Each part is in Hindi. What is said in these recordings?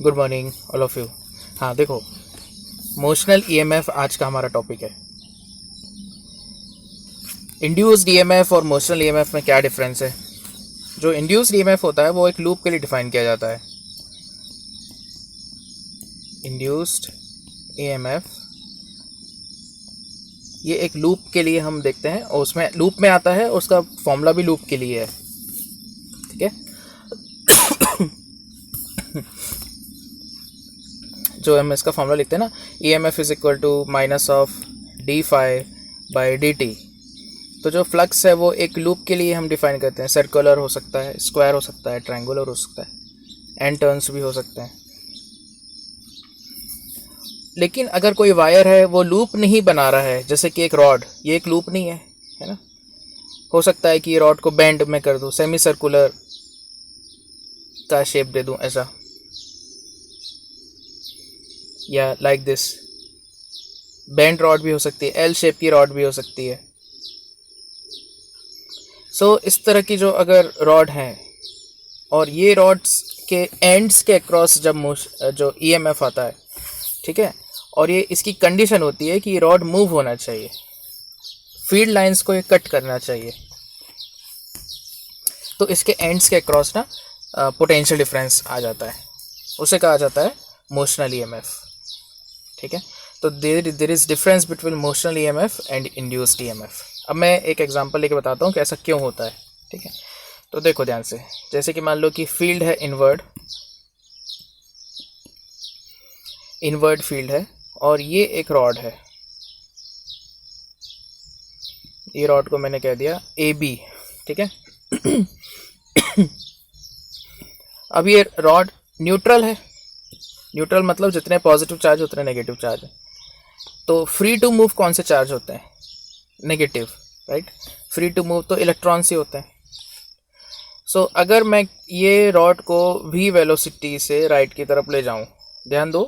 Good morning all of you. हाँ देखो, मोशनल ईएमएफ आज का हमारा टॉपिक है। इंड्यूस्ड ईएमएफ और मोशनल ईएमएफ में क्या डिफरेंस है। जो इंड्यूस्ड ईएमएफ होता है वो एक लूप के लिए डिफाइन किया जाता है। इंड्यूस्ड ईएमएफ ये एक लूप के लिए हम देखते हैं और उसमें लूप में आता है, उसका फॉर्मूला भी लूप के लिए है। ठीक है, जो हम इसका फॉर्मूला लिखते हैं ना, E M F is equal to minus of d phi by D t. तो जो फ्लक्स है वो एक लूप के लिए हम डिफाइन करते हैं। सर्कुलर हो सकता है, स्क्वायर हो सकता है, ट्रायंगुलर हो सकता है, एंड टर्न्स भी हो सकते हैं। लेकिन अगर कोई वायर है वो लूप नहीं बना रहा है, जैसे कि एक रॉड, ये एक लूप नहीं है ना। हो सकता है कि ये रॉड को बेंड में कर दूँ, सेमी सर्कुलर का शेप दे दूँ ऐसा, या लाइक दिस। बेंड रॉड भी हो सकती है, एल शेप की रॉड भी हो सकती है। सो इस तरह की जो अगर रॉड हैं और ये रॉड्स के एंड्स के अक्रॉस जब जो ईएमएफ आता है, ठीक है, और ये इसकी कंडीशन होती है कि ये रॉड मूव होना चाहिए, फील्ड लाइंस को ये कट करना चाहिए, तो इसके एंड्स के अक्रॉस ना पोटेंशियल डिफरेंस आ जाता है, उसे कहा जाता है मोशनल ईएमएफ। ठीक है, तो there is difference between motional EMF and induced EMF. अब मैं एक एग्जांपल लेके बताता हूँ कि ऐसा क्यों होता है। ठीक है, तो देखो ध्यान से, जैसे कि मान लो कि फील्ड है इनवर्ड फील्ड है और ये एक रॉड है। ये रॉड को मैंने कह दिया ए बी। ठीक है, अब ये रॉड न्यूट्रल है। न्यूट्रल मतलब जितने पॉजिटिव चार्ज उतने नेगेटिव चार्ज है। तो फ्री टू मूव कौन से चार्ज होते हैं? Negative, right. Free to move तो इलेक्ट्रॉन्स ही होते हैं। सो अगर मैं ये रॉड को v वेलोसिटी से राइट की तरफ ले जाऊं, ध्यान दो,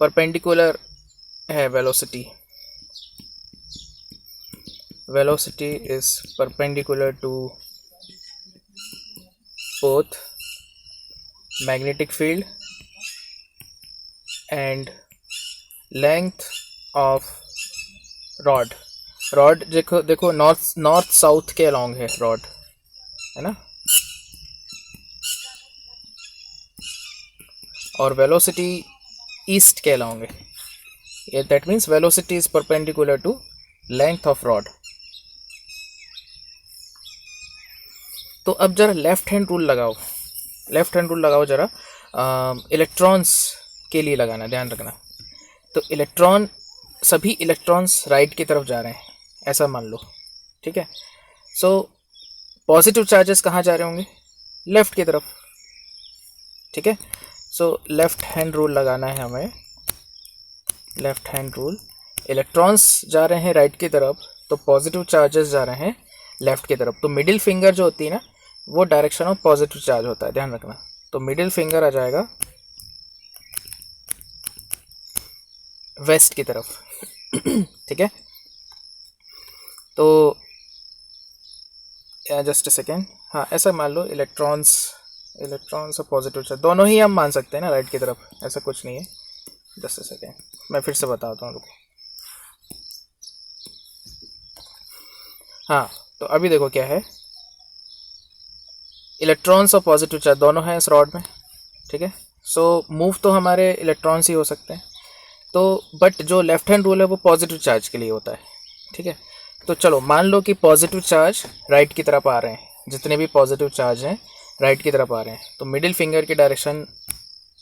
परपेंडिकुलर है velocity is perpendicular to both magnetic field and length of rod देखो नॉर्थ साउथ के अलोंग है रॉड, है ना, और वेलोसिटी ईस्ट के अलोंग है। ये that means velocity is perpendicular to length of rod. तो अब जरा लेफ्ट हैंड रूल लगाओ जरा, इलेक्ट्रॉन्स के लिए लगाना, ध्यान रखना। तो सभी इलेक्ट्रॉन्स राइट की तरफ जा रहे हैं, ऐसा मान लो। ठीक है, सो पॉजिटिव चार्जेस कहाँ जा रहे होंगे? लेफ्ट की तरफ। ठीक है, सो लेफ्ट हैंड रूल लगाना है हमें। लेफ्ट हैंड रूल, इलेक्ट्रॉन्स जा रहे हैं राइट की तरफ, तो पॉजिटिव चार्जेस जा रहे हैं लेफ्ट की तरफ। तो मिडिल फिंगर जो होती है ना, वो डायरेक्शन ऑफ पॉजिटिव चार्ज होता है, ध्यान रखना। तो मिडिल फिंगर आ जाएगा वेस्ट की तरफ। ठीक है, तो जस्ट अ सेकेंड, हाँ ऐसा मान लो, इलेक्ट्रॉन्स और पॉजिटिव चार्ज दोनों ही हम मान सकते हैं ना राइट की तरफ, ऐसा कुछ नहीं है। जस्ट अ सेकेंड, मैं फिर से बताता हूँ, रुको। हाँ, तो अभी देखो क्या है, इलेक्ट्रॉन्स और पॉजिटिव चार्ज दोनों हैं इस रॉड में। ठीक है, सो मूव तो हमारे इलेक्ट्रॉन्स ही हो सकते हैं। तो बट जो लेफ्ट हैंड रूल है वो पॉजिटिव चार्ज के लिए होता है। ठीक है, तो चलो मान लो कि पॉजिटिव चार्ज राइट की तरफ आ रहे हैं, जितने भी पॉजिटिव चार्ज हैं राइट की तरफ आ रहे हैं, तो मिडिल फिंगर की डायरेक्शन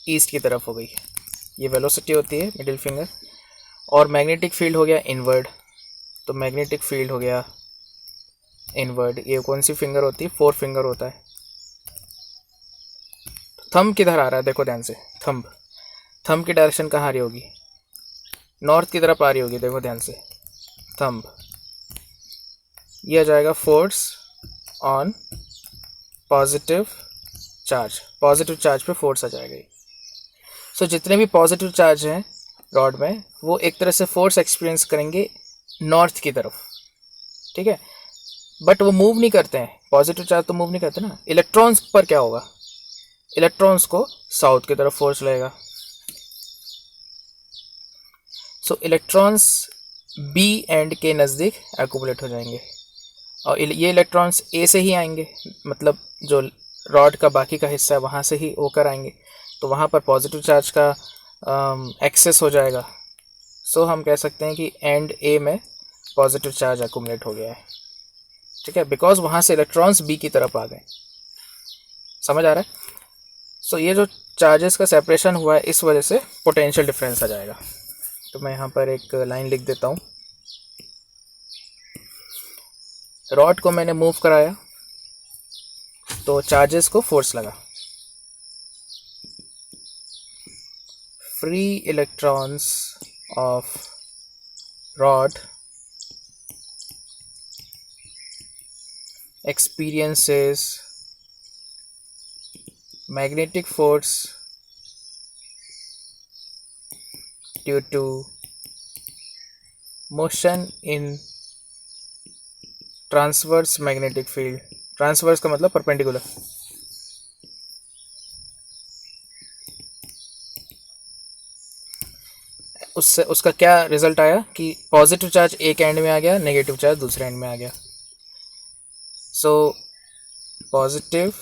ईस्ट की तरफ हो गई। ये वेलोसिटी होती है मिडिल फिंगर, और मैग्नेटिक फील्ड हो गया इनवर्ड, तो मैग्नेटिक फील्ड हो गया इनवर्ड। ये कौन सी फिंगर होती है? 4 फिंगर होता है। थंब किधर आ रहा है? देखो ध्यान से, थंब की डायरेक्शन कहाँ आ रही होगी? नॉर्थ की तरफ आ रही होगी, देखो ध्यान से। थंब, ये आ जाएगा फोर्स ऑन पॉजिटिव चार्ज पे फोर्स आ जाएगा। सो जितने भी पॉजिटिव चार्ज हैं रॉड में, वो एक तरह से फोर्स एक्सपीरियंस करेंगे नॉर्थ की तरफ। ठीक है, बट वो मूव नहीं करते हैं, पॉजिटिव चार्ज तो मूव नहीं करते ना। इलेक्ट्रॉन्स पर क्या होगा? इलेक्ट्रॉन्स को साउथ की तरफ फोर्स लगेगा। सो इलेक्ट्रॉन्स बी एंड के नज़दीक एक्यूमुलेट हो जाएंगे और ये इलेक्ट्रॉन्स ए से ही आएंगे, मतलब जो रॉड का बाकी का हिस्सा है वहाँ से ही होकर आएंगे, तो वहाँ पर पॉजिटिव चार्ज का एक्सेस हो जाएगा। सो हम कह सकते हैं कि एंड ए में पॉजिटिव चार्ज एक्यूमुलेट हो गया है, ठीक है, बिकॉज वहाँ से इलेक्ट्रॉन्स बी की तरफ आ गए। समझ आ रहा है? सो ये जो चार्जेस का सेपरेशन हुआ है इस वजह से पोटेंशियल डिफरेंस आ जाएगा। तो मैं यहाँ पर एक लाइन लिख देता हूँ। रॉड को मैंने मूव कराया तो चार्जेस को फोर्स लगा। Free electrons of rod experiences magnetic force due to motion in transverse magnetic field। Transverse का मतलब परपेंडिकुलर। उससे उसका क्या रिजल्ट आया कि पॉजिटिव चार्ज एक एंड में आ गया, नेगेटिव चार्ज दूसरे एंड में आ गया। So positive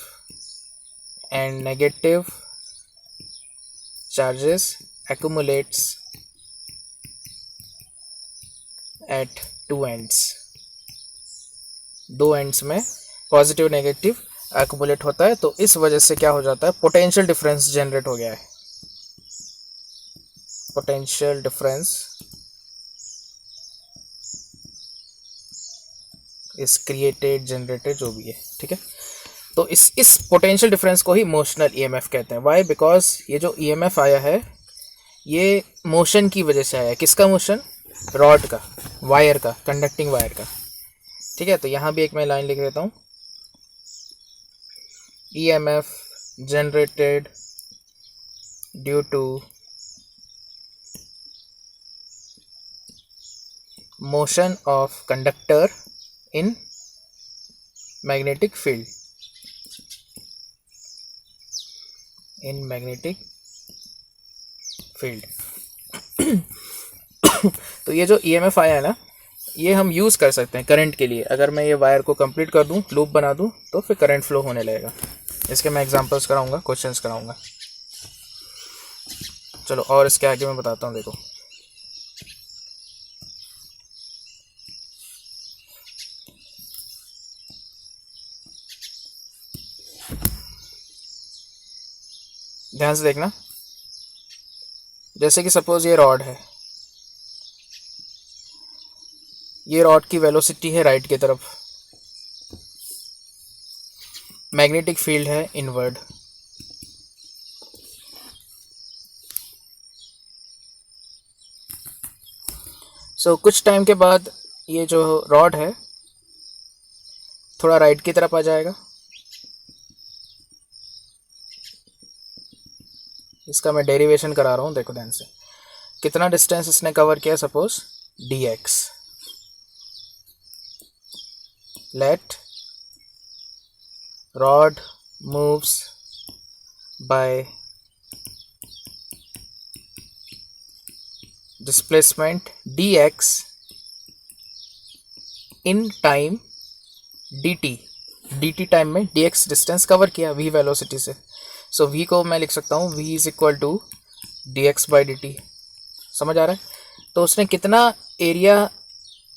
and negative charges accumulates at two ends। दो एंड्स में पॉजिटिव नेगेटिव एक्यूमुलेट होता है, तो इस वजह से क्या हो जाता है, पोटेंशियल डिफरेंस जनरेट हो गया है। पोटेंशियल डिफरेंस इस क्रिएटेड जनरेटेड जो भी है, ठीक है। तो इस पोटेंशियल डिफरेंस को ही मोशनल ईएमएफ कहते हैं। वाई? बिकॉज ये जो ईएमएफ आया है ये मोशन की वजह से आया है। किसका मोशन? रॉड का, वायर का, कंडक्टिंग वायर का, ठीक है। तो यहाँ भी एक मैं लाइन लिख देता हूँ। EMF generated due to motion of conductor in magnetic field। in magnetic field तो ये जो EMF आया है ना, ये हम यूज़ कर सकते हैं करंट के लिए। अगर मैं ये वायर को कंप्लीट कर दूं, लूप बना दूं, तो फिर करंट फ्लो होने लगेगा। इसके मैं एग्जांपल्स कराऊंगा, क्वेश्चंस कराऊंगा। चलो और इसके आगे मैं बताता हूँ। देखो ध्यान से देखना। जैसे कि सपोज ये रॉड है, ये रॉड की वेलोसिटी है राइट की तरफ, मैग्नेटिक फील्ड है इनवर्ड। सो कुछ टाइम के बाद ये जो रॉड है थोड़ा राइट की तरफ आ जाएगा। इसका मैं डेरिवेशन करा रहा हूँ, देखो ध्यान से। कितना डिस्टेंस इसने कवर किया? Suppose dx। Let rod moves by displacement dx in time dt। dt time में dx डिस्टेंस कवर किया v वेलोसिटी से। सो v को मैं लिख सकता हूँ v is equal to dx by dt। समझ आ रहा है? तो उसने कितना एरिया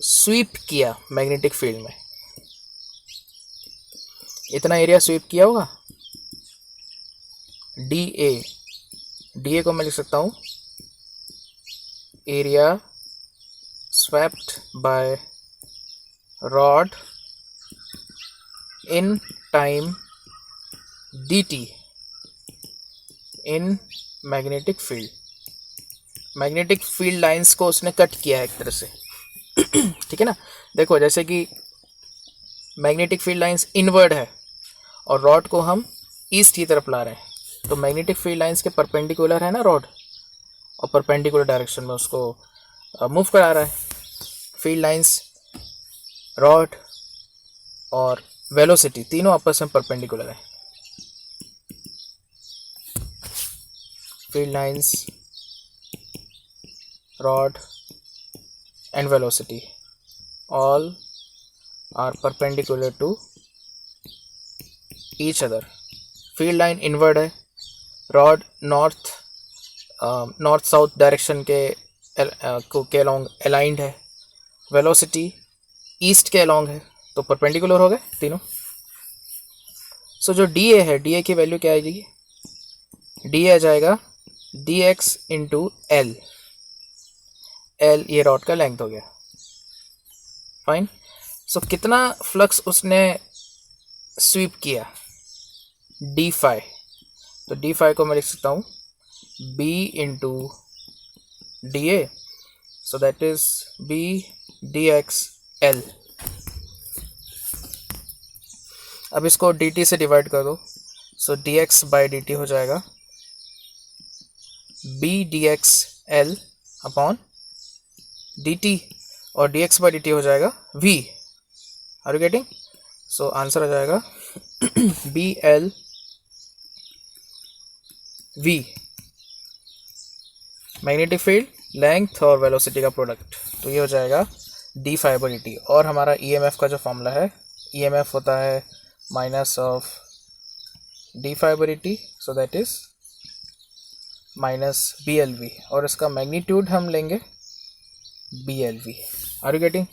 स्वीप किया मैग्नेटिक फील्ड में? इतना एरिया स्वीप किया होगा। da को मैं लिख सकता हूँ area swept by rod in time dt in magnetic field. Magnetic field lines को उसने कट किया है एक तरह से, ठीक है ना। देखो जैसे कि मैग्नेटिक फील्ड लाइंस इनवर्ड है और रॉड को हम ईस्ट की तरफ ला रहे हैं, तो मैग्नेटिक फील्ड लाइंस के परपेंडिकुलर है ना रॉड, और परपेंडिकुलर डायरेक्शन में उसको मूव करा रहा है। फील्ड लाइंस, रॉड और वेलोसिटी तीनों आपस में परपेंडिकुलर है। field lines, rod and velocity all are perpendicular to each other. Field line inward है, रॉड नॉर्थ साउथ डायरेक्शन के अलोंग अलाइंड है, वेलोसिटी ईस्ट के अलोंग है, तो परपेंडिकुलर हो गए तीनों. सो जो डी ए है, डी ए की वैल्यू क्या आएगी? डी ए आ जाएगा D X into L. L ये रॉड का लेंथ हो गया. फाइन. सो कितना फ्लक्स उसने स्वीप किया? D phi. तो डी फाई को मैं लिख सकता हूँ B into D A. So that is B D X L. अब इसको डी टी से डिवाइड कर दो. So D X by D T हो जाएगा B D X L upon D T, और D X by D T हो जाएगा V. Are you getting? So answer आ जाएगा B L V. Magnetic field, length और वेलोसिटी का प्रोडक्ट. तो ये हो जाएगा D phi by D T. और हमारा ई एम एफ का जो फॉर्मूला है, ई एम एफ होता है minus of d phi by D t. So that is minus B L V, और इसका मैग्नीट्यूड हम लेंगे B L V. Are you getting?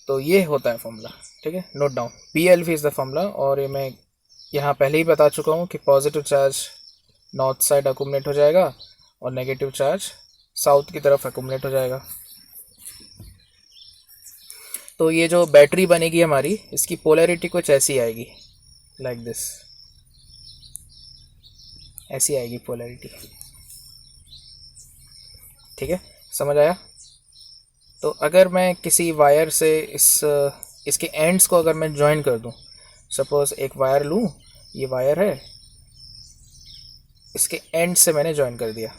तो ये होता है फॉर्मूला. ठीक है, note down. B L V is the formula. और ये मैं यहाँ पहले ही बता चुका हूँ कि positive charge north side accumulate हो जाएगा और नेगेटिव चार्ज साउथ की तरफ अकुमुलेट हो जाएगा. तो ये जो बैटरी बनेगी हमारी, इसकी पोलैरिटी कुछ ऐसी आएगी, लाइक दिस. ऐसी आएगी पोलैरिटी. ठीक है, समझ आया? तो अगर मैं किसी वायर से इसके एंड्स को अगर मैं ज्वाइन कर दूं, सपोज एक वायर लूं, ये वायर है, इसके एंड से मैंने ज्वाइन कर दिया,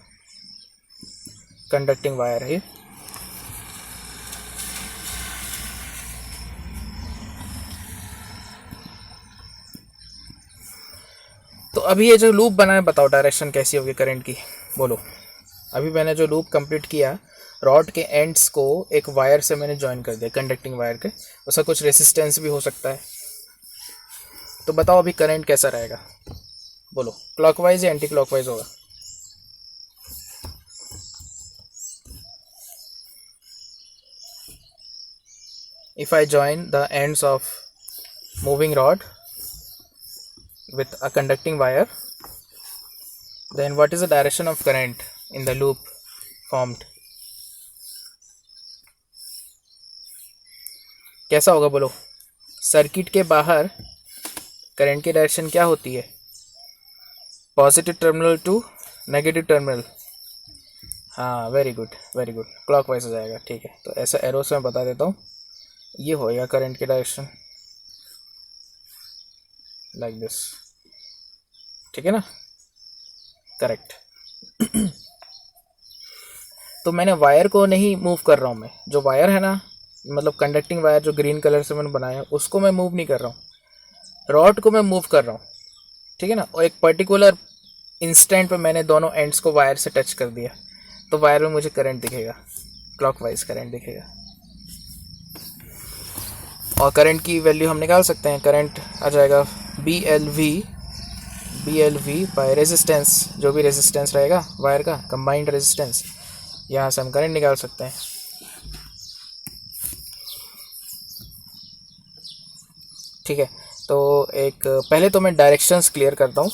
कंडक्टिंग वायर है. तो अभी ये जो लूप बना है, बताओ डायरेक्शन कैसी होगी करंट की, बोलो. अभी मैंने जो लूप कंप्लीट किया, रॉड के एंड्स को एक वायर से मैंने ज्वाइन कर दिया, कंडक्टिंग वायर के. उसका कुछ रेसिस्टेंस भी हो सकता है. तो बताओ अभी करंट कैसा रहेगा, बोलो. क्लॉकवाइज या एंटी क्लॉकवाइज होगा? If I join the ends of moving rod with a conducting wire, then what is the direction of current in the loop formed? कैसा होगा बोलो? सर्किट के बाहर करंट की डायरेक्शन क्या होती है? Positive terminal to negative terminal. हाँ, very good very good. Clockwise हो जाएगा. ठीक है, तो ऐसा एरो से मैं बता देता हूँ. ये होएगा करंट की डायरेक्शन, लाइक दिस. ठीक है ना? करेक्ट. तो मैंने वायर को नहीं मूव कर रहा हूँ. मैं जो वायर है ना, मतलब कंडक्टिंग वायर जो ग्रीन कलर से मैंने बनाया, उसको मैं मूव नहीं कर रहा हूँ, रॉड को मैं मूव कर रहा हूँ. ठीक है ना? और एक पर्टिकुलर इंस्टेंट पे मैंने दोनों एंड्स को वायर से टच कर दिया, तो वायर में मुझे करंट दिखेगा, क्लॉकवाइज करंट दिखेगा. और करंट की वैल्यू हम निकाल सकते हैं. करंट आ जाएगा B L V by resistance, जो भी रेजिस्टेंस रहेगा वायर का, कंबाइंड रेजिस्टेंस. यहाँ से हम करंट निकाल सकते हैं. ठीक है, तो एक पहले तो मैं डायरेक्शंस क्लियर करता हूँ.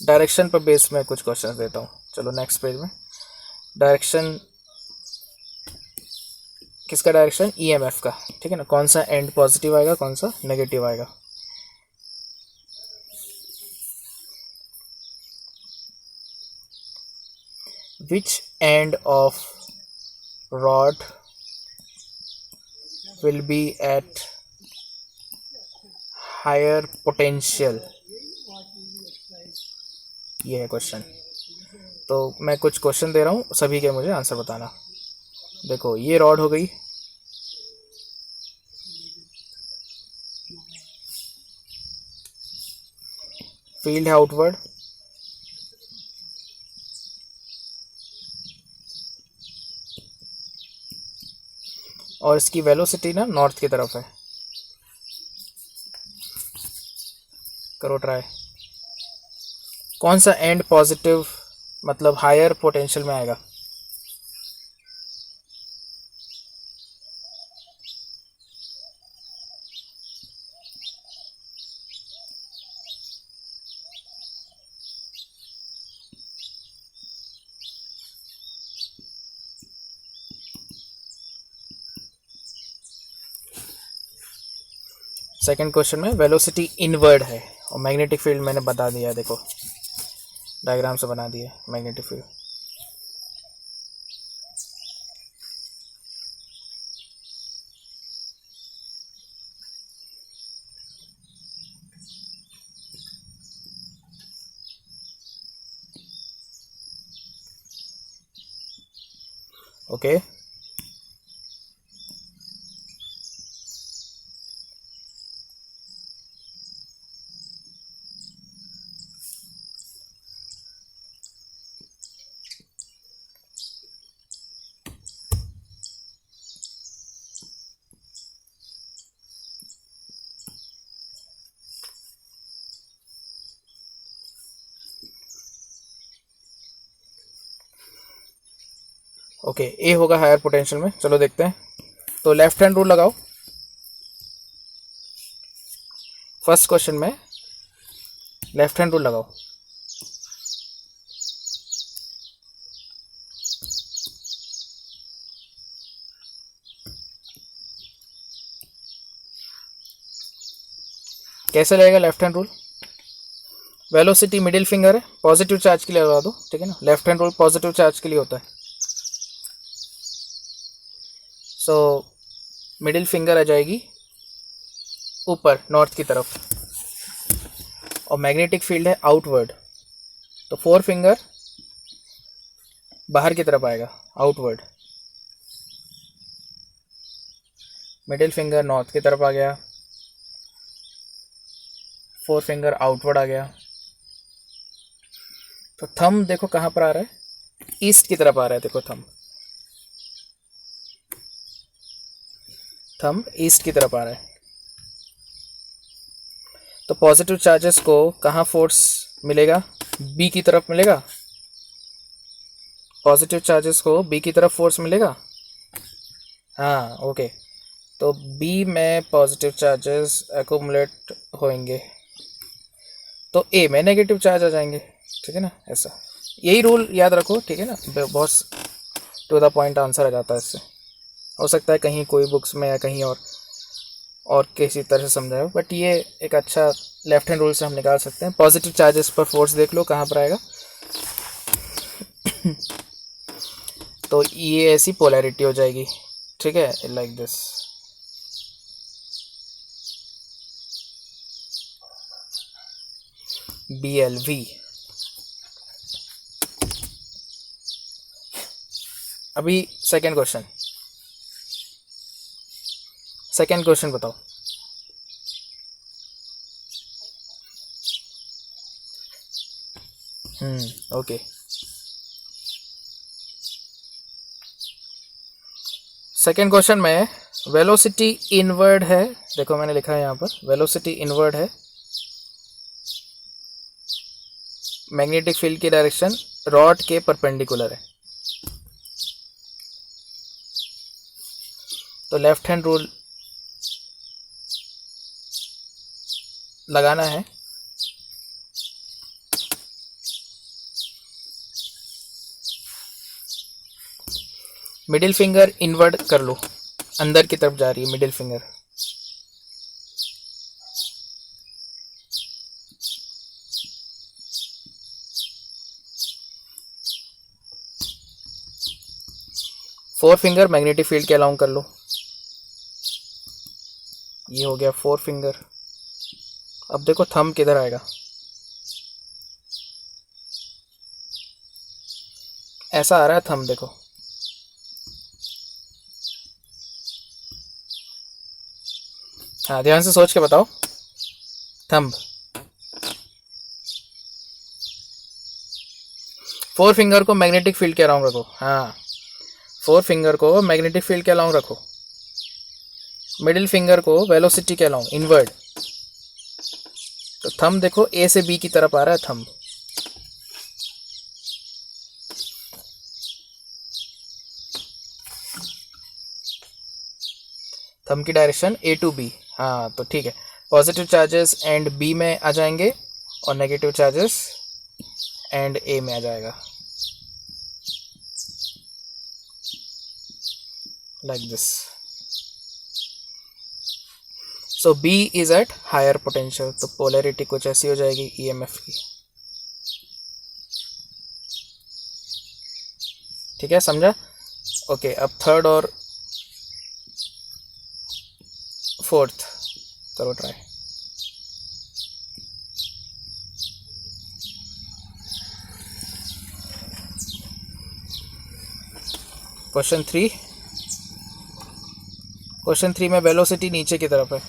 डायरेक्शन पर बेस में कुछ क्वेश्चंस देता हूँ. चलो नेक्स्ट पेज में. डायरेक्शन किसका? डायरेक्शन ईएमएफ का. ठीक है ना? कौन सा एंड पॉजिटिव आएगा, कौन सा नेगेटिव आएगा. Which end of rod will be at higher potential? ये है क्वेश्चन. तो मैं कुछ क्वेश्चन दे रहा हूँ, सभी के मुझे आंसर बताना. देखो, ये रॉड हो गई, फील्ड है आउटवर्ड, और इसकी वेलोसिटी ना नॉर्थ की तरफ है। करो ट्राई। कौन सा एंड पॉजिटिव मतलब हायर पोटेंशियल में आएगा? सेकंड क्वेश्चन में वेलोसिटी इनवर्ड है और मैग्नेटिक फील्ड मैंने बता दिया, देखो डायग्राम से बना दिया मैग्नेटिक फील्ड। ओके ओके, ए होगा हायर पोटेंशियल में। चलो देखते हैं, तो लेफ्ट हैंड रूल लगाओ। फर्स्ट क्वेश्चन में लेफ्ट हैंड रूल लगाओ। कैसे लगेगा left hand rule? Velocity middle finger है, पॉजिटिव चार्ज के लिए लगा दो, ठीक है ना। Left hand rule positive charge के लिए होता है। सो मिडिल फिंगर आ जाएगी ऊपर नॉर्थ की तरफ और मैग्नेटिक फील्ड है आउटवर्ड, तो फोर फिंगर बाहर की तरफ आएगा आउटवर्ड। मिडिल फिंगर नॉर्थ की तरफ आ गया, फोर फिंगर आउटवर्ड आ गया। तो थंब देखो कहाँ पर आ रहा है, ईस्ट की तरफ आ रहा है। देखो थंब ईस्ट की तरफ आ रहा है। तो पॉजिटिव चार्जेस को कहाँ फोर्स मिलेगा? बी की तरफ मिलेगा। पॉजिटिव चार्जेस को बी की तरफ फोर्स मिलेगा। हाँ ओके, तो बी में पॉजिटिव चार्जेस एक्यूमुलेट होंगे तो ए में नेगेटिव चार्ज आ जाएंगे, ठीक है ना। ऐसा यही रूल याद रखो, ठीक है ना। बहुत टू द पॉइंट आंसर आ जाता है इससे। हो सकता है कहीं कोई बुक्स में या कहीं और किसी तरह से समझाए, बट ये एक अच्छा लेफ्ट हैंड रूल से हम निकाल सकते हैं। पॉजिटिव चार्जेस पर फोर्स देख लो कहाँ पर आएगा। तो ये ऐसी पोलैरिटी हो जाएगी, ठीक है, लाइक दिस। BLV। अभी सेकंड क्वेश्चन बताओ। ओके, सेकेंड क्वेश्चन में वेलोसिटी इनवर्ड है। देखो मैंने लिखा है यहाँ पर वेलोसिटी इनवर्ड है, मैग्नेटिक फील्ड की डायरेक्शन रॉड के परपेंडिकुलर है। तो लेफ्ट हैंड रूल लगाना है। मिडिल फिंगर इनवर्ड कर लो, अंदर की तरफ जा रही है middle finger. Four finger magnetic field के अलाउंग कर लो। ये हो गया फोर फिंगर। अब देखो थंब किधर आएगा, ऐसा आ रहा है थंब, देखो हाँ ध्यान से सोच के बताओ। थंब फोर फिंगर को मैग्नेटिक फील्ड के अलाउंग रखो। हाँ, फोर फिंगर को मैग्नेटिक फील्ड के अलाउंग रखो। मिडिल फिंगर को वेलोसिटी के अलोंग इनवर्ड, तो थंब देखो ए से बी की तरफ आ रहा है थंब, थंब की डायरेक्शन ए टू बी। हाँ तो ठीक है, पॉजिटिव चार्जेस एंड बी में आ जाएंगे और नेगेटिव चार्जेस एंड ए में आ जाएगा, like this. So B is at higher potential, तो पोलैरिटी कुछ ऐसी हो जाएगी ईएमएफ की। ठीक है, समझा? ओके, अब थर्ड और फोर्थ करो ट्राई। क्वेश्चन थ्री में वेलोसिटी नीचे की तरफ है,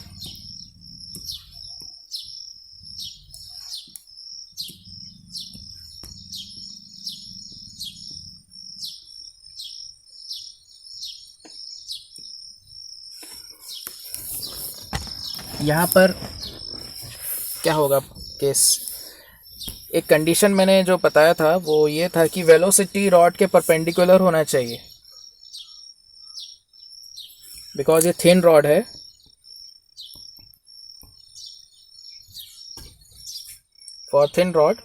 यहाँ पर क्या होगा केस? एक कंडीशन मैंने जो बताया था वो ये था कि वेलोसिटी रॉड के परपेंडिकुलर होना चाहिए, बिकॉज ये थिन रॉड है। For thin rod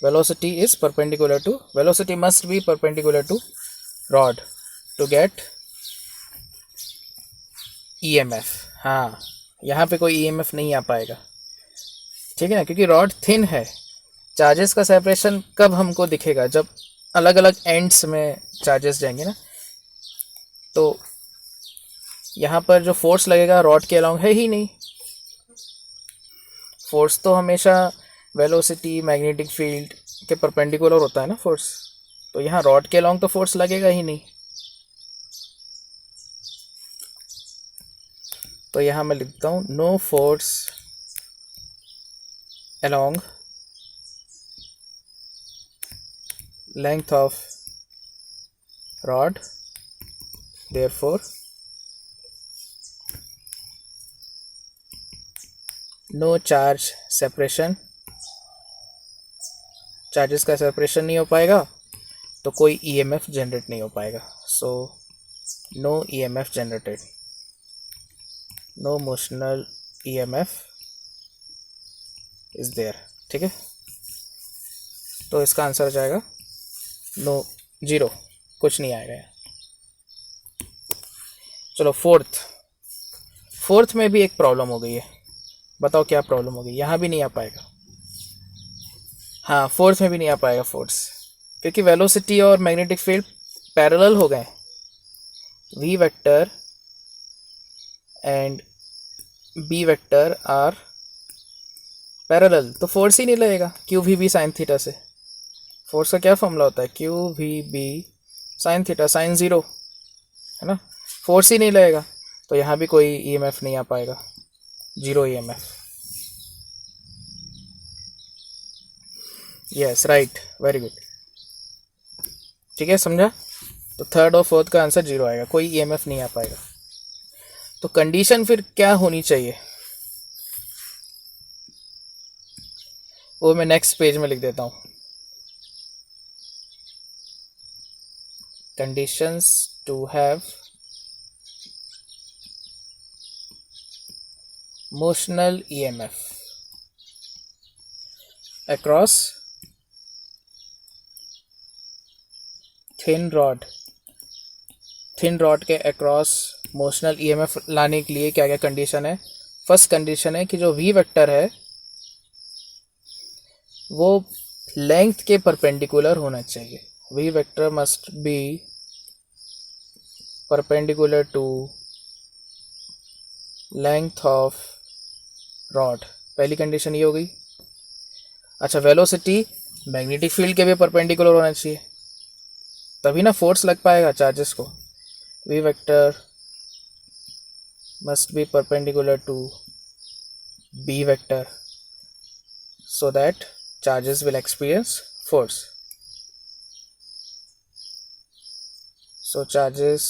velocity is perpendicular to, velocity must be perpendicular to rod to get EMF। हाँ, यहाँ पे कोई EMF नहीं आ पाएगा, ठीक है ना, क्योंकि रॉड थिन है। चार्जेस का सेपरेशन कब हमको दिखेगा? जब अलग अलग एंड्स में चार्जेस जाएंगे ना, तो यहाँ पर जो फोर्स लगेगा रॉड के अलोंग है ही नहीं। फोर्स तो हमेशा वेलोसिटी, मैग्नेटिक फील्ड के परपेंडिकुलर होता है ना फोर्स, तो यहाँ रॉड के अलोंग तो फोर्स लगेगा ही नहीं। तो यहाँ मैं लिखता हूँ no force along length of rod, therefore no charge separation, charges का सेपरेशन नहीं हो पाएगा तो कोई ईएमएफ जनरेट नहीं हो पाएगा। So no EMF generated, no motional EMF is there. ठीक है, तो इसका आंसर हो जाएगा नो, जीरो, कुछ नहीं आएगा यहाँ। चलो फोर्थ में भी एक प्रॉब्लम हो गई है, बताओ क्या प्रॉब्लम हो गई? यहाँ भी नहीं आ पाएगा। हाँ, फोर्थ में भी नहीं आ पाएगा फोर्स, क्योंकि वेलोसिटी और मैग्नेटिक फील्ड पैरेलल हो गए। V vector and B vector are parallel, तो फोर्स ही नहीं लगेगा Q V B sine theta से। फोर्स का क्या फॉर्मूला होता है? Q V B sine theta, sine zero, है ना। फोर्स ही नहीं लगेगा तो यहाँ भी कोई ईएमएफ नहीं आ पाएगा, zero EMF. Yes, right, very good. ठीक है, समझा? तो थर्ड और फोर्थ का आंसर जीरो आएगा, कोई ईएमएफ नहीं आ पाएगा। तो कंडीशन फिर क्या होनी चाहिए वो मैं नेक्स्ट पेज में लिख देता हूँ। Conditions to have motional EMF across thin rod के अक्रॉस मोशनल ईएमएफ लाने के लिए क्या क्या कंडीशन है? फर्स्ट कंडीशन है कि जो वी वेक्टर है वो लेंथ के परपेंडिकुलर होना चाहिए। V vector must be perpendicular to length of rod, पहली कंडीशन ये हो गई। अच्छा, वेलोसिटी मैग्नेटिक फील्ड के भी परपेंडिकुलर होना चाहिए, तभी ना फोर्स लग पाएगा चार्जेस को। V vector must be perpendicular to B vector so that charges will experience force. So charges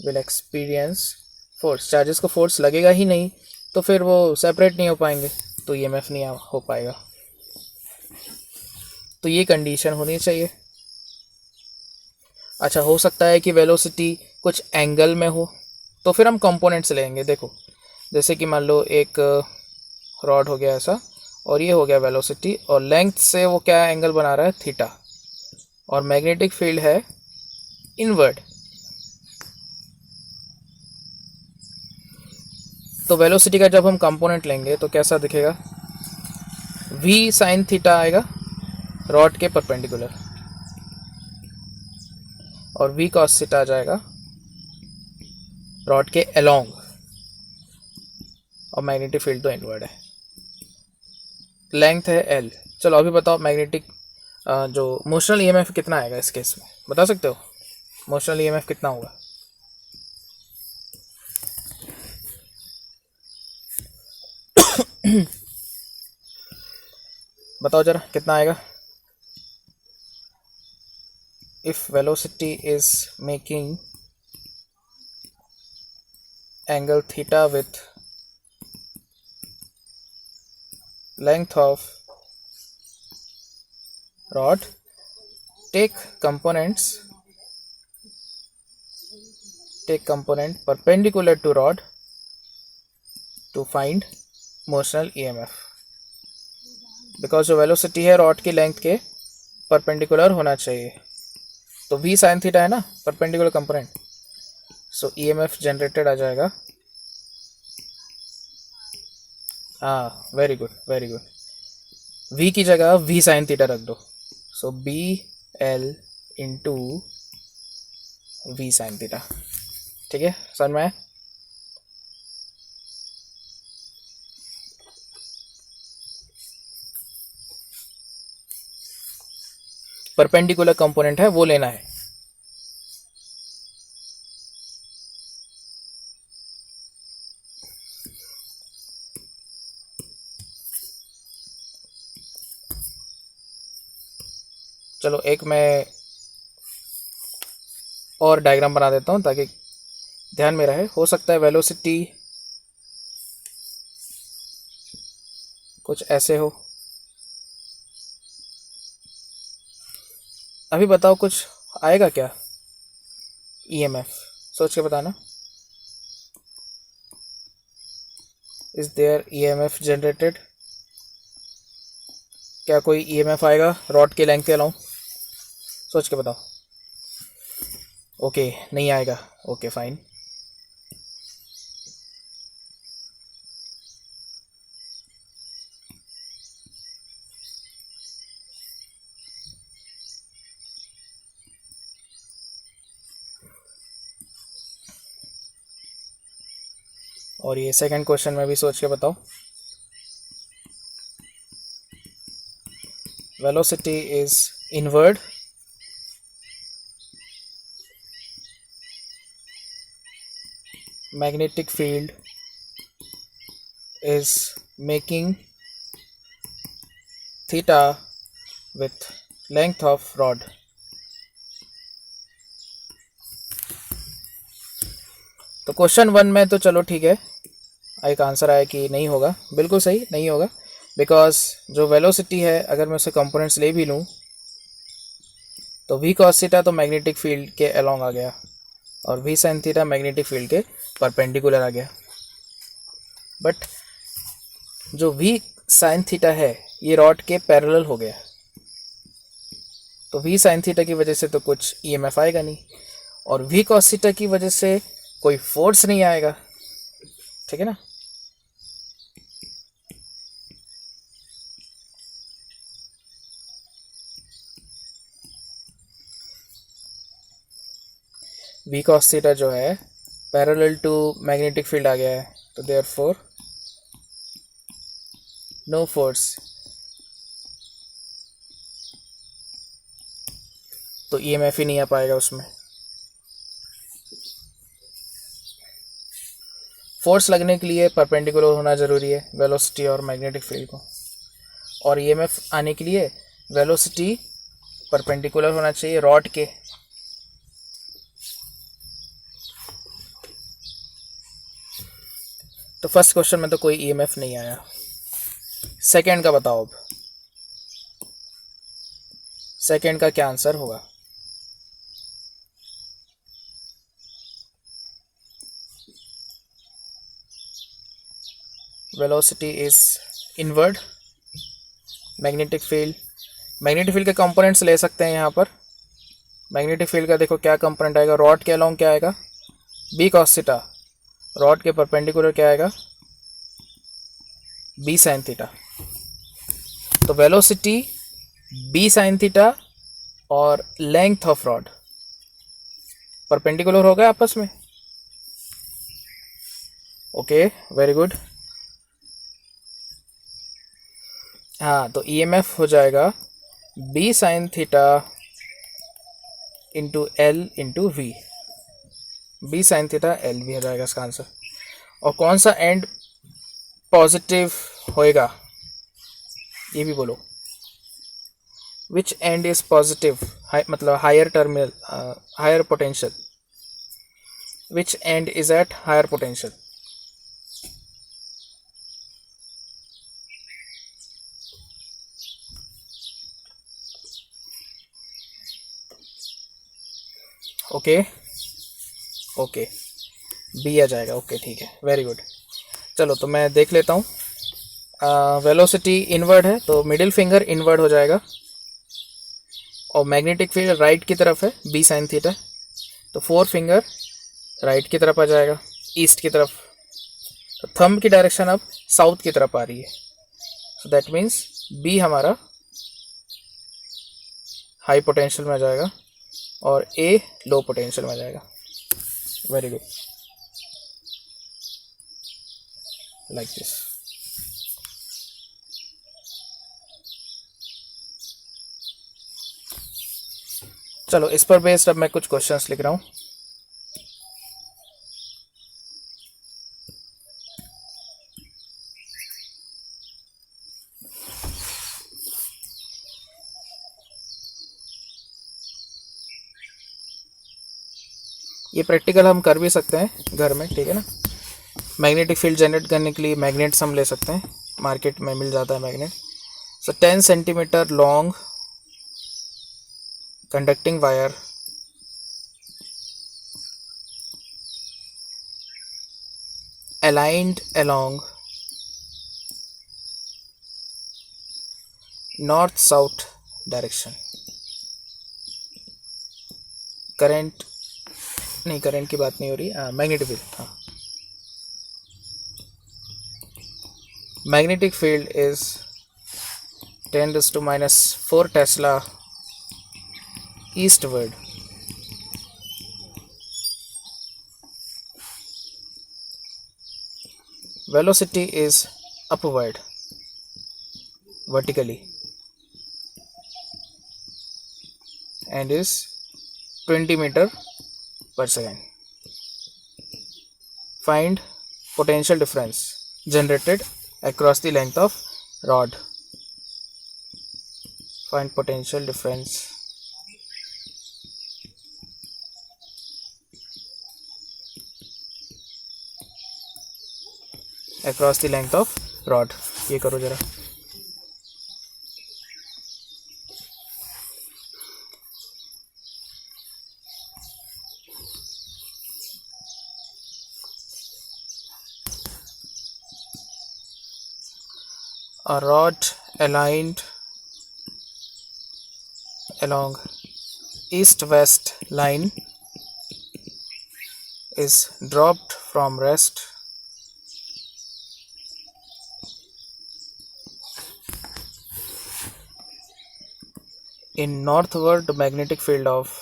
will experience force, charges को फोर्स लगेगा ही नहीं तो फिर वो सेपरेट नहीं हो पाएंगे, तो ईएमएफ नहीं हो पाएगा। तो ये कंडीशन होनी चाहिए। अच्छा, हो सकता है कि वेलोसिटी कुछ एंगल में हो, तो फिर हम कंपोनेंट्स लेंगे। देखो, जैसे कि मान लो एक रॉड हो गया ऐसा, और ये हो गया वेलोसिटी, और लेंथ से वो क्या एंगल बना रहा है, थीटा, और मैग्नेटिक फील्ड है इनवर्ड। तो वेलोसिटी का जब हम कंपोनेंट लेंगे तो कैसा दिखेगा, v साइन थीटा आएगा रॉड के परपेंडिकुलर, और v कॉस थीटा आ जाएगा रॉड के अलोंग, और मैग्नेटिक फील्ड तो इनवर्ड है, लेंथ है l। चलो अभी बताओ मैग्नेटिक जो मोशनल ईएमएफ कितना आएगा इस केस में, बता सकते हो मोशनल ईएमएफ कितना होगा? बताओ जरा कितना आएगा। If velocity is making angle theta with length of rod, take component perpendicular to rod to find motional EMF, because जो वेलोसिटी है रॉड की लेंथ के परपेंडिकुलर होना चाहिए, तो v साइन थीटा है ना perpendicular component, so EMF generated आ जाएगा, हाँ very good very good, v की जगह v साइन थीटा रख दो, so B L into V sine theta. ठीक है, समझ में आया? परपेंडिकुलर कंपोनेंट है वो लेना है। चलो एक मैं और डायग्राम बना देता हूँ ताकि ध्यान में रहे। हो सकता है वेलोसिटी कुछ ऐसे हो। अभी बताओ कुछ आएगा क्या ईएमएफ, सोच के बताना। इज देयर ईएमएफ जनरेटेड, क्या कोई ईएमएफ आएगा रॉड के लेंथ के अलाउ, सोच के बताओ। ओके नहीं आएगा, ओके फाइन। और ये सेकंड क्वेश्चन में भी सोच के बताओ। Velocity is inward, magnetic field is making theta with length of rod। तो क्वेश्चन वन में तो चलो ठीक है, एक आंसर आया कि नहीं होगा, बिल्कुल सही नहीं होगा, बिकॉज जो वेलोसिटी है अगर मैं उसे कंपोनेंट्स ले भी लूँ तो v cos थीटा तो मैग्नेटिक फील्ड के अलोंग आ गया, और v sin theta magnetic field के परपेंडिकुलर आ गया। बट जो v sin थीटा है ये रॉड के पैरेलल हो गया, तो v sin थीटा की वजह से तो कुछ ईएमएफ आएगा नहीं, और v cos थीटा की वजह से कोई फोर्स नहीं आएगा। ठीक है ना? v cos थीटा जो है पैरेलल टू मैग्नेटिक फील्ड आ गया है, तो देयरफॉर नो फोर्स, तो ईएमएफ ही नहीं आ पाएगा उसमें। फोर्स लगने के लिए परपेंडिकुलर होना ज़रूरी है वेलोसिटी और मैग्नेटिक फील्ड को, और ईएमएफ आने के लिए वेलोसिटी परपेंडिकुलर होना चाहिए रॉड के, तो फर्स्ट क्वेश्चन में तो कोई ईएमएफ नहीं आया। सेकंड का बताओ अब, सेकंड का क्या आंसर होगा? Velocity is inward, magnetic field, magnetic field के कंपोनेंट्स ले सकते हैं यहाँ पर। मैग्नेटिक फील्ड का देखो क्या कंपोनेंट आएगा, रॉड के अलोंग क्या आएगा, बी कॉस थीटा, रॉड के परपेंडिकुलर क्या आएगा, बी साइन थीटा। तो वेलोसिटी बी साइन थीटा और लेंथ ऑफ रॉड परपेंडिकुलर हो गए आपस में। Okay, very good. हाँ, तो ईएमएफ हो जाएगा B sine theta into L into V, B sine theta L V हो जाएगा इसका आंसर। और कौन सा एंड पॉजिटिव होएगा ये भी बोलो, विच एंड इज पॉजिटिव, मतलब higher terminal, higher potential, which end is at higher potential? Okay okay, B आ जाएगा। ओके ठीक है, वेरी गुड। चलो तो मैं देख लेता हूँ। वेलोसिटी इनवर्ड है तो मिडिल फिंगर इनवर्ड हो जाएगा, और मैग्नेटिक फील्ड राइट की तरफ है बी साइन थीटा, तो फोर फिंगर राइट की तरफ आ जाएगा, ईस्ट की तरफ। तो थंब की डायरेक्शन अब साउथ की तरफ आ रही है, सो दैट मीन्स बी हमारा हाई पोटेंशियल में आ जाएगा और ए लो पोटेंशियल में आ जाएगा। Very good, like this. चलो इस पर बेस्ड अब मैं कुछ क्वेश्चंस लिख रहा हूँ। ये प्रैक्टिकल हम कर भी सकते हैं घर में, ठीक है ना। मैग्नेटिक फील्ड जनरेट करने के लिए मैग्नेट्स हम ले सकते हैं, मार्केट में मिल जाता है मैग्नेट। सो 10 centimetre long conducting wire aligned along north south direction, current नहीं, करंट की बात नहीं हो रही, मैग्नेटिक फील्ड। हाँ, magnetic field is 10⁻⁴ Tesla eastward, velocity is upward vertically and is 20 meter per second. Find potential difference generated across the length of rod. Find potential difference across the length of rod. ये करो जरा। A rod aligned along east-west line is dropped from rest in northward magnetic field of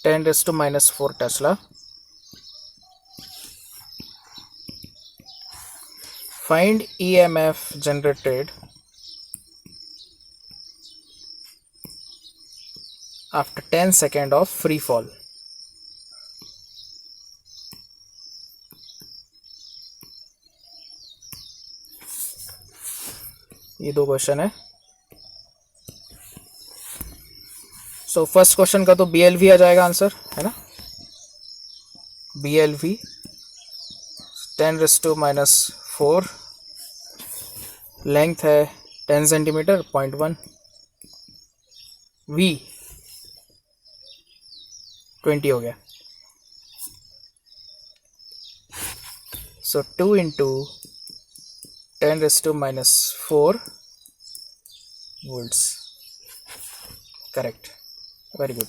10⁻⁴ Tesla. Find EMF generated after 10 seconds of free fall. ये 2 क्वेश्चन है। सो फर्स्ट क्वेश्चन का तो BLV आ जाएगा आंसर, है ना। BLV 10⁻⁻⁴, लेंथ है 10 सेंटीमीटर, 0.1, V 20 हो गया। सो 2 × 10⁻⁴ वोल्ट्स, करेक्ट, वेरी गुड।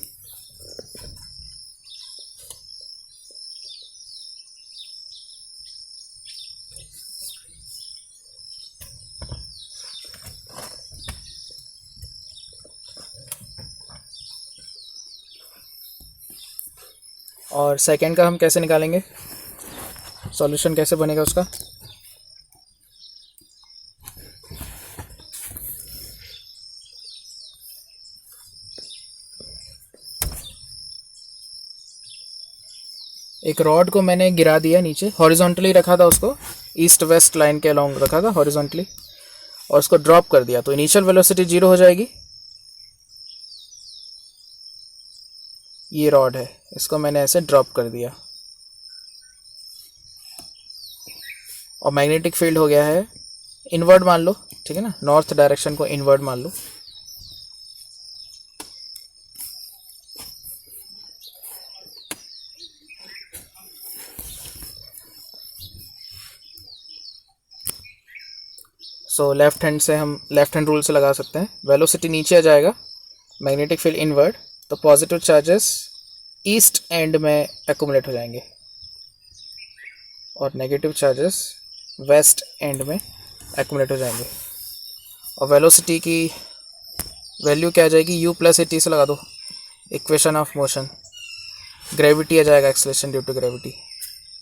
और सेकंड का हम कैसे निकालेंगे, सॉल्यूशन कैसे बनेगा उसका? एक रॉड को मैंने गिरा दिया नीचे, हॉरिजॉन्टली रखा था उसको, ईस्ट वेस्ट लाइन के अलोंग रखा था हॉरिजॉन्टली, और उसको ड्रॉप कर दिया, तो इनिशियल वेलोसिटी 0 हो जाएगी। ये रॉड है, इसको मैंने ऐसे ड्रॉप कर दिया, और मैग्नेटिक फील्ड हो गया है इनवर्ड मान लो, ठीक है ना, नॉर्थ डायरेक्शन को इनवर्ड मान लो। सो लेफ्ट हैंड से हम लेफ्ट हैंड रूल से लगा सकते हैं। वेलोसिटी नीचे आ जाएगा, मैग्नेटिक फील्ड इनवर्ड, तो पॉजिटिव चार्जेस ईस्ट एंड में एक्यूमुलेट हो जाएंगे और नेगेटिव चार्जेस वेस्ट एंड में एक्यूमुलेट हो जाएंगे। और वेलोसिटी की वैल्यू क्या आ जाएगी, u+at से लगा दो, इक्वेशन ऑफ मोशन, ग्रेविटी आ जाएगा, acceleration due to gravity,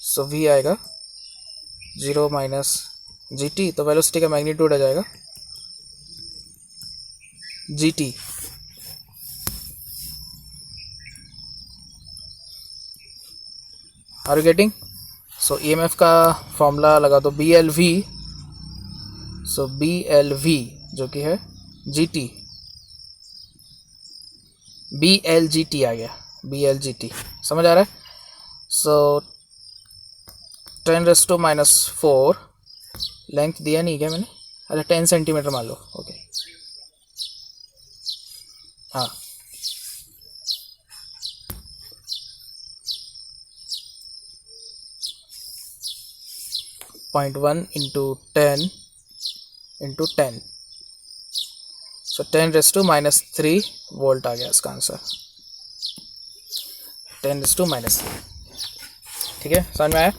so v आएगा 0 - gt, तो वेलोसिटी का मैग्नीट्यूड आ जाएगा gt। Are you getting? So EMF का फॉर्मूला लगा दो BLV, सो BLV जो कि है GT, BLGT आ गया, BLGT, समझ आ रहा है? सो 10⁻⁴, लेंथ दिया नहीं क्या मैंने, अच्छा 10 सेंटीमीटर मान लो, ओके, हाँ, .1 × 10 × 10, सो 10⁻³ वोल्ट आ गया इसका आंसर, 10⁻³, ठीक है, समझ में आया?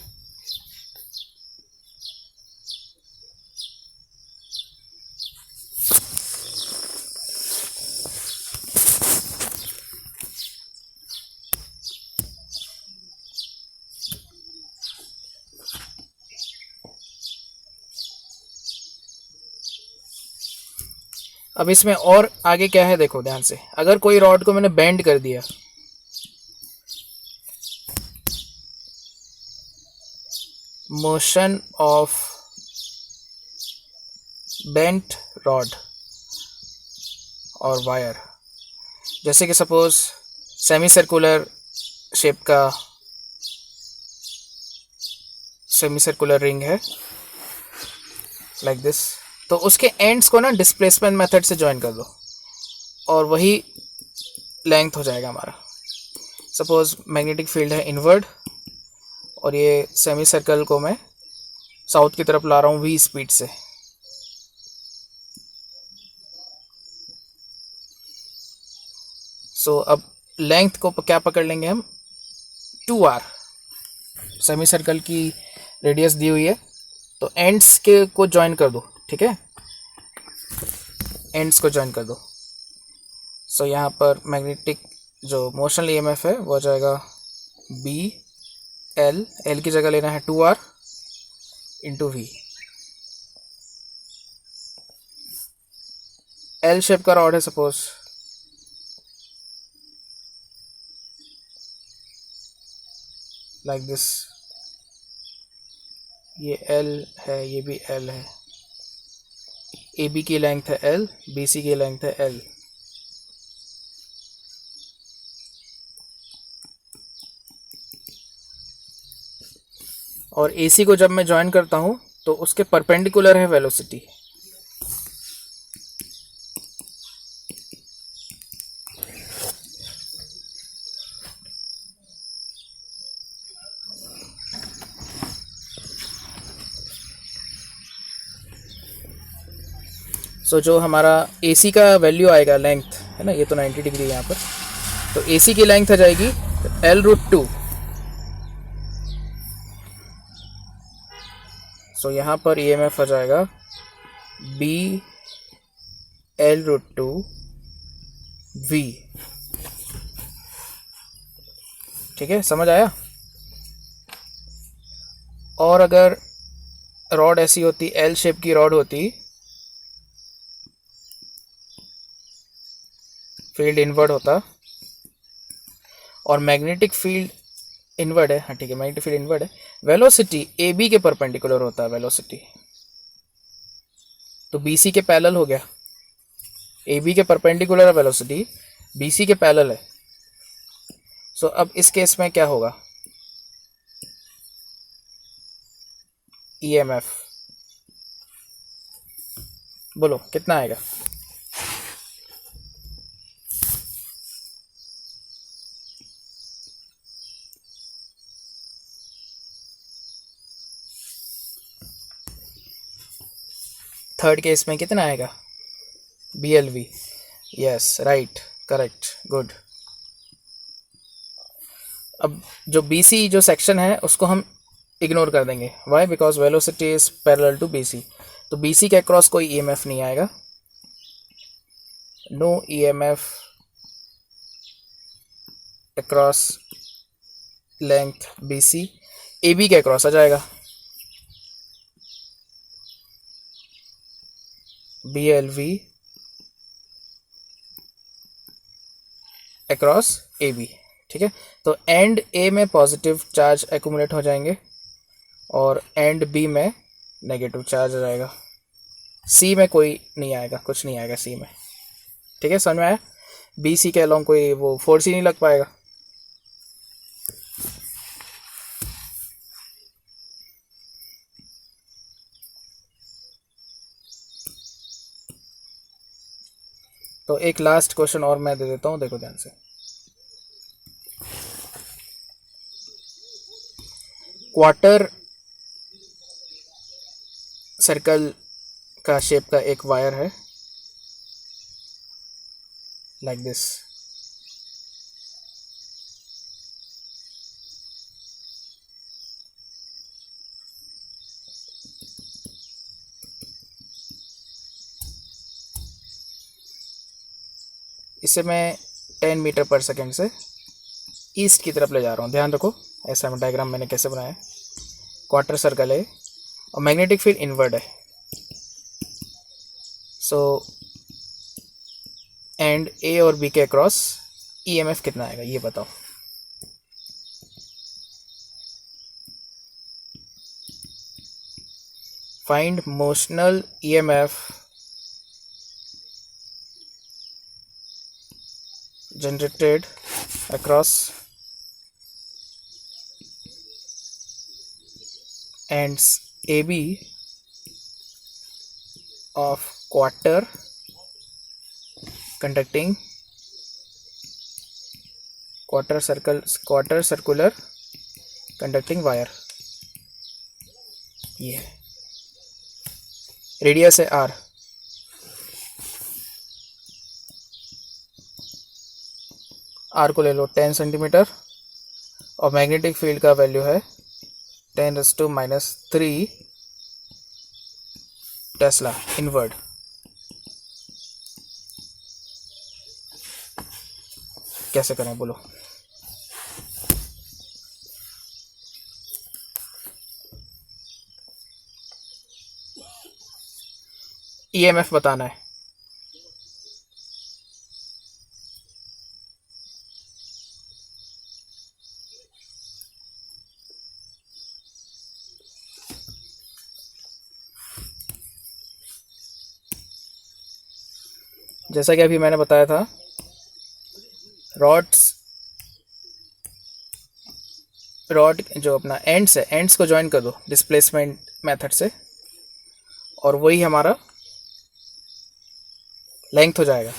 अब इसमें और आगे क्या है देखो ध्यान से, अगर कोई रॉड को मैंने बेंड कर दिया, मोशन ऑफ बेंट रॉड और वायर, जैसे कि सपोज सेमी सर्कुलर शेप का सेमी सर्कुलर रिंग है लाइक दिस, तो उसके एंड्स को ना डिस्प्लेसमेंट मेथड से ज्वाइन कर दो और वही लेंथ हो जाएगा हमारा। सपोज मैग्नेटिक फील्ड है इनवर्ड और ये सेमी सर्कल को मैं साउथ की तरफ ला रहा हूँ v स्पीड से, सो अब लेंथ को क्या पकड़ लेंगे हम, 2r, सेमी सर्कल की रेडियस दी हुई है, तो एंड्स के को ज्वाइन कर दो, ठीक है, एंड्स को ज्वाइन कर दो। सो यहाँ पर मैग्नेटिक जो मोशनल EMF है वो आ जाएगा BL, L की जगह लेना है 2r × V। L शेप का रॉड है सपोज, लाइक दिस, ये L है, ये भी L है, ए बी की लेंथ है एल, बी सी की लेंथ है एल। और ए सी को जब मैं ज्वाइन करता हूँ तो उसके परपेंडिकुलर है वेलोसिटी। सो जो हमारा ए सी का वैल्यू आएगा, लेंथ है ना, ये तो 90 डिग्री है यहाँ पर, तो ए सी की लेंथ आ जाएगी L√2। सो यहाँ पर EMF आ जाएगा B L√2 V। ठीक है, समझ आया। और अगर रॉड ऐसी होती, एल शेप की रॉड होती, फील्ड इनवर्ड होता और मैग्नेटिक फील्ड इनवर्ड है, हाँ ठीक है, मैग्नेटिक फील्ड इनवर्ड है, वेलोसिटी ए बी के परपेंडिकुलर होता है वेलोसिटी, तो बी सी के पैरेलल हो गया। ए बी के परपेंडिकुलर है वेलोसिटी, बी सी के पैरेलल है। सो अब इस केस में क्या होगा, EMF बोलो कितना आएगा। थर्ड केस में कितना आएगा, BLV। Yes right, correct, good. अब जो BC जो सेक्शन है उसको हम इग्नोर कर देंगे, why, because velocity is parallel to BC, तो BC के अक्रॉस कोई EMF नहीं आएगा, no EMF across length BC। AB के अक्रॉस आ जाएगा BLV अक्रॉस AB। ठीक है, तो एंड A में पॉजिटिव चार्ज एक्यूमुलेट हो जाएंगे और एंड B में नेगेटिव चार्ज आ जाएगा। C में कोई नहीं आएगा, कुछ नहीं आएगा C में। ठीक है, समझ में आया। BC के अलोंग कोई वो फोर्स ही नहीं लग पाएगा। तो एक लास्ट क्वेश्चन और मैं दे देता हूँ, देखो ध्यान से। क्वार्टर सर्कल का शेप का एक वायर है, लाइक दिस। इसे मैं 10 मीटर पर सेकेंड से ईस्ट की तरफ ले जा रहा हूँ। ध्यान रखो, ऐसा डायग्राम मैंने कैसे बनाया है। क्वार्टर सर्कल है और मैग्नेटिक फील्ड इनवर्ड है। सो एंड ए और बी के अक्रॉस EMF कितना आएगा ये बताओ। Find motional EMF generated across ends AB of quarter conducting quarter circular conducting wire। ये है, रेडियस है R। R को ले लो 10 सेंटीमीटर और मैग्नेटिक फील्ड का वैल्यू है 10⁻³ टेस्ला इनवर्ड। कैसे करें बोलो। EMF बताना है। जैसा कि अभी मैंने बताया था, रॉड जो अपना एंड्स है, एंड्स को ज्वाइन कर दो डिस्प्लेसमेंट मेथड से, और वही हमारा लेंथ हो जाएगा।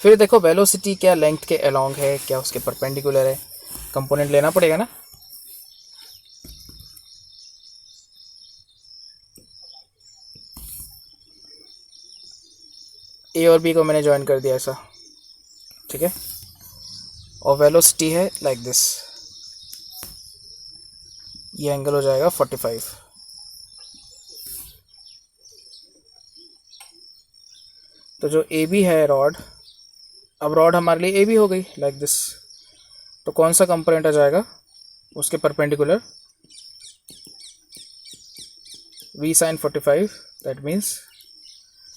फिर देखो वेलोसिटी क्या लेंथ के अलोंग है, क्या उसके परपेंडिकुलर है, कंपोनेंट लेना पड़ेगा ना। ए और बी को मैंने ज्वाइन कर दिया ऐसा, ठीक है। और वेलोसिटी है लाइक दिस, ये एंगल हो जाएगा 45। तो जो ए बी है रॉड, अब रॉड हमारे लिए ए बी हो गई लाइक दिस, तो कौन सा कंपोनेंट आ जाएगा उसके perpendicular, v sin 45, that means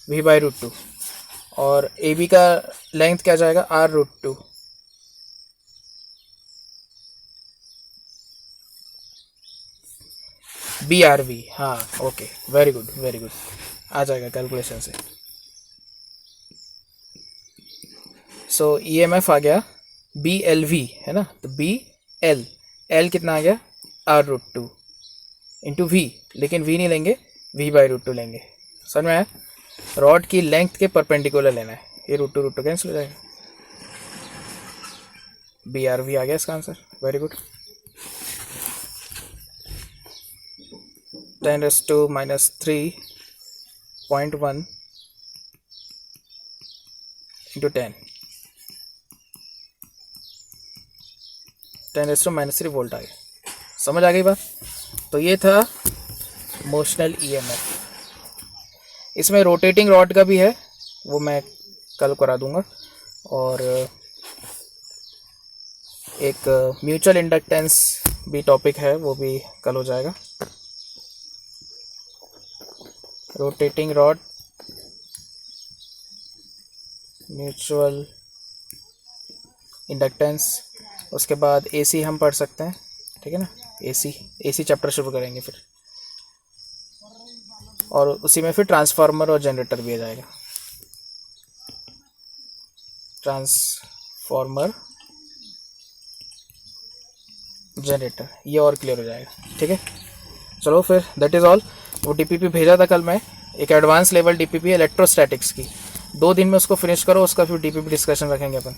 v/√2, और ए बी का लेंथ क्या जाएगा r√2। BRV, हाँ okay, very good very good, आ जाएगा कैलकुलेशन से। सो EMF आ गया BLV, है ना, तो L कितना आ गया r√2 इंटू V, लेकिन V नहीं लेंगे, v/√2 लेंगे। समझ में आया? रॉड की लेंथ के परपेंडिकुलर लेना है, ये √2 कैंसिल हो जाएगा, BRV आ गया इसका answer, very good. 10⁻³ into 10⁻³ volt आ गया। समझ आ गई बात? तो ये था मोशनल EMF। इसमें रोटेटिंग रॉड का भी है, वो मैं कल करा दूंगा, और एक म्यूचुअल इंडक्टेंस भी टॉपिक है, वो भी कल हो जाएगा। रोटेटिंग रॉड, म्यूचुअल इंडक्टेंस, उसके बाद AC हम पढ़ सकते हैं, ठीक है ना, AC चैप्टर शुरू करेंगे फिर, और उसी में फिर ट्रांसफार्मर और जनरेटर भी आ जाएगा। ट्रांसफार्मर जनरेटर, ये और क्लियर हो जाएगा, ठीक है। चलो फिर, दैट इज़ ऑल। वो DPP भेजा था कल मैं, एक एडवांस लेवल DPP है इलेक्ट्रोस्टैटिक्स की, 2 दिन में उसको फिनिश करो, उसका फिर DPP डिस्कशन रखेंगे अपन।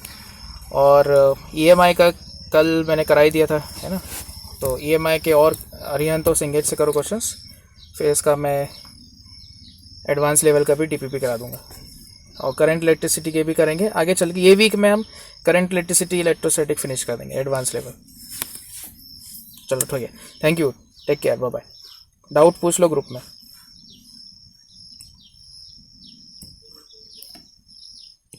और EMI का कल मैंने करा ही दिया था, है ना, तो EMI के और अरिहंत और सिंगेज से करो क्वेश्चंस, फिर इसका मैं एडवांस लेवल का भी DPP करा दूंगा, और करंट इलेक्ट्रिसिटी के भी करेंगे आगे चल के। ये वीक में हम करंट इलेक्ट्रिसिटी इलेक्ट्रोस्टैटिक फिनिश कर देंगे एडवांस लेवल। चलो ठीक है, thank you, take care, bye bye. Doubt पूछ लो ग्रुप में।